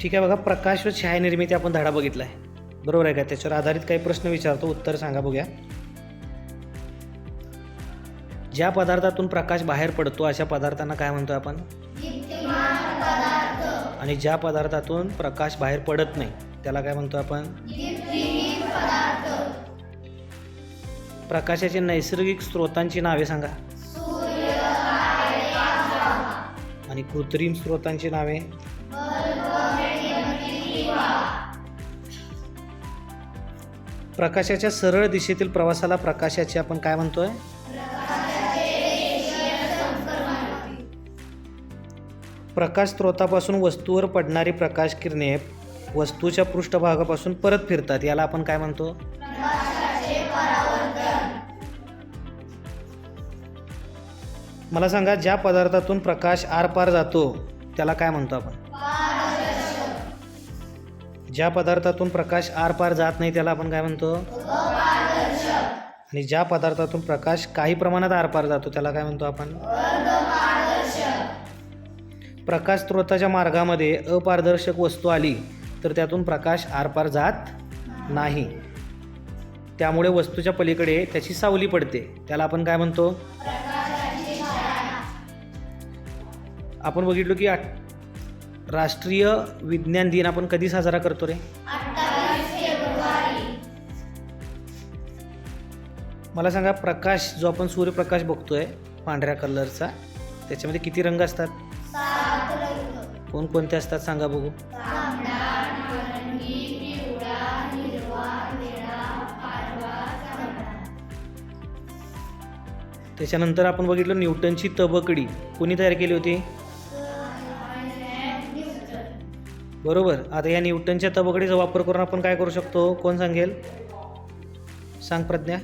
ठीक आहे बघा, प्रकाश व छायानिर्मिती आपण धडा बघितला आहे, बरोबर आहे का? त्याच्यावर आधारित काही प्रश्न विचारतो, उत्तर सांगा बघूया. ज्या पदार्थातून प्रकाश बाहेर पडतो अशा पदार्थांना काय म्हणतो आपण? आणि ज्या पदार्थातून प्रकाश बाहेर पडत नाही त्याला काय म्हणतो आपण? प्रकाशाच्या नैसर्गिक स्रोतांची नावे सांगा. आणि कृत्रिम स्रोतांची नावे? प्रकाशाच्या सरळ दिशेतील प्रवासाला प्रकाशाचे आपण काय म्हणतोय? प्रकाश स्रोतापासून वस्तूवर पडणारी प्रकाश किरणे वस्तूच्या पृष्ठभागापासून परत फिरतात, याला आपण काय म्हणतो? मला सांगा, ज्या पदार्थातून प्रकाश आरपार जातो त्याला काय म्हणतो आपण? ज्या पदार्थातून प्रकाश आरपार जात नाही त्याला आपण काय म्हणतो? आणि ज्या पदार्थातून प्रकाश काही प्रमाणात आरपार जातो त्याला काय म्हणतो आपण? प्रकाश स्रोताच्या मार्गामध्ये अपारदर्शक वस्तू आली तर त्यातून प्रकाश आरपार जात नाही, त्यामुळे वस्तूच्या पलीकडे त्याची सावली पडते, त्याला आपण काय म्हणतो? आपण बघितलो की राष्ट्रीय विज्ञान दिन आपण कधी साजरा करतो रे? 28 फेब्रुवारी. मला सांगा, प्रकाश जो आपण सूर्यप्रकाश बघतोय पांढऱ्या कलरचा, त्याच्यामध्ये किती रंग असतात? 7 रंग. कोणकोणते असतात सांगा बघू. तांबडा, नारंगी, पिवळा, हिरवा, निळा, पांढरा, जांभळा. त्याच्यानंतर आपण बघितलं न्यूटनची तबकडी कोणी तयार केली होती? बरोबर. आता या न्यूटनच्या तबकडीचा वापर करून आपण काय करू शकतो? कोण सांगेल? सांग प्रज्ञा.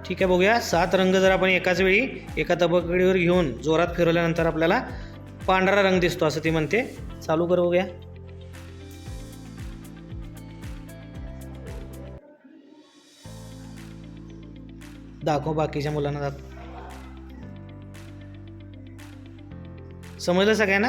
ठीक आहे, बघूया. 7 रंग जर आपण एकाच वेळी एका तबकडीवर घेऊन जोरात फिरवल्यानंतर आपल्याला पांढरा रंग दिसतो असं ती म्हणते. चालू कर बघूया. दाखव बाकीच्या मुलांना दाखव. समजलं सगळ्यांना?